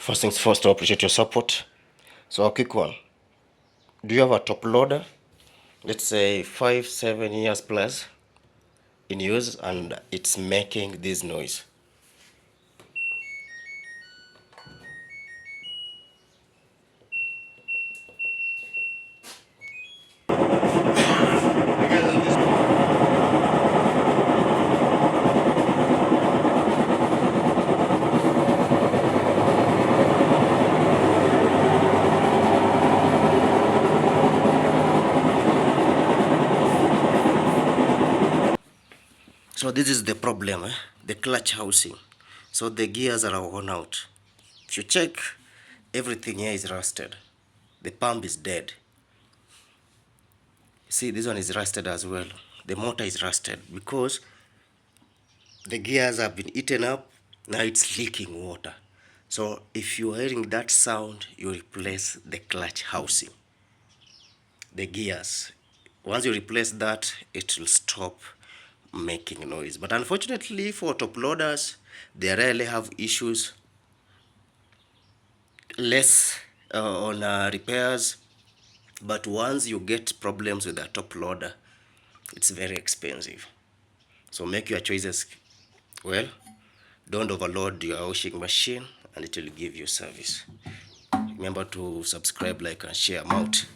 First things first, I appreciate your support. So a quick one. Do you have a top loader? Let's say 5-7 years plus in use and it's making this noise. So this is the problem, the clutch housing. So the gears are worn out. If you check, everything here is rusted. The pump is dead. See, this one is rusted as well. The motor is rusted because the gears have been eaten up. Now it's leaking water. So if you're hearing that sound, you replace the clutch housing, the gears. Once you replace that, it will stop making noise. But unfortunately for top loaders, they rarely have issues, less on repairs. But once you get problems with a top loader, it's very expensive. So make your choices well. Don't overload your washing machine and it will give you service. Remember to subscribe, like and share. I'm out.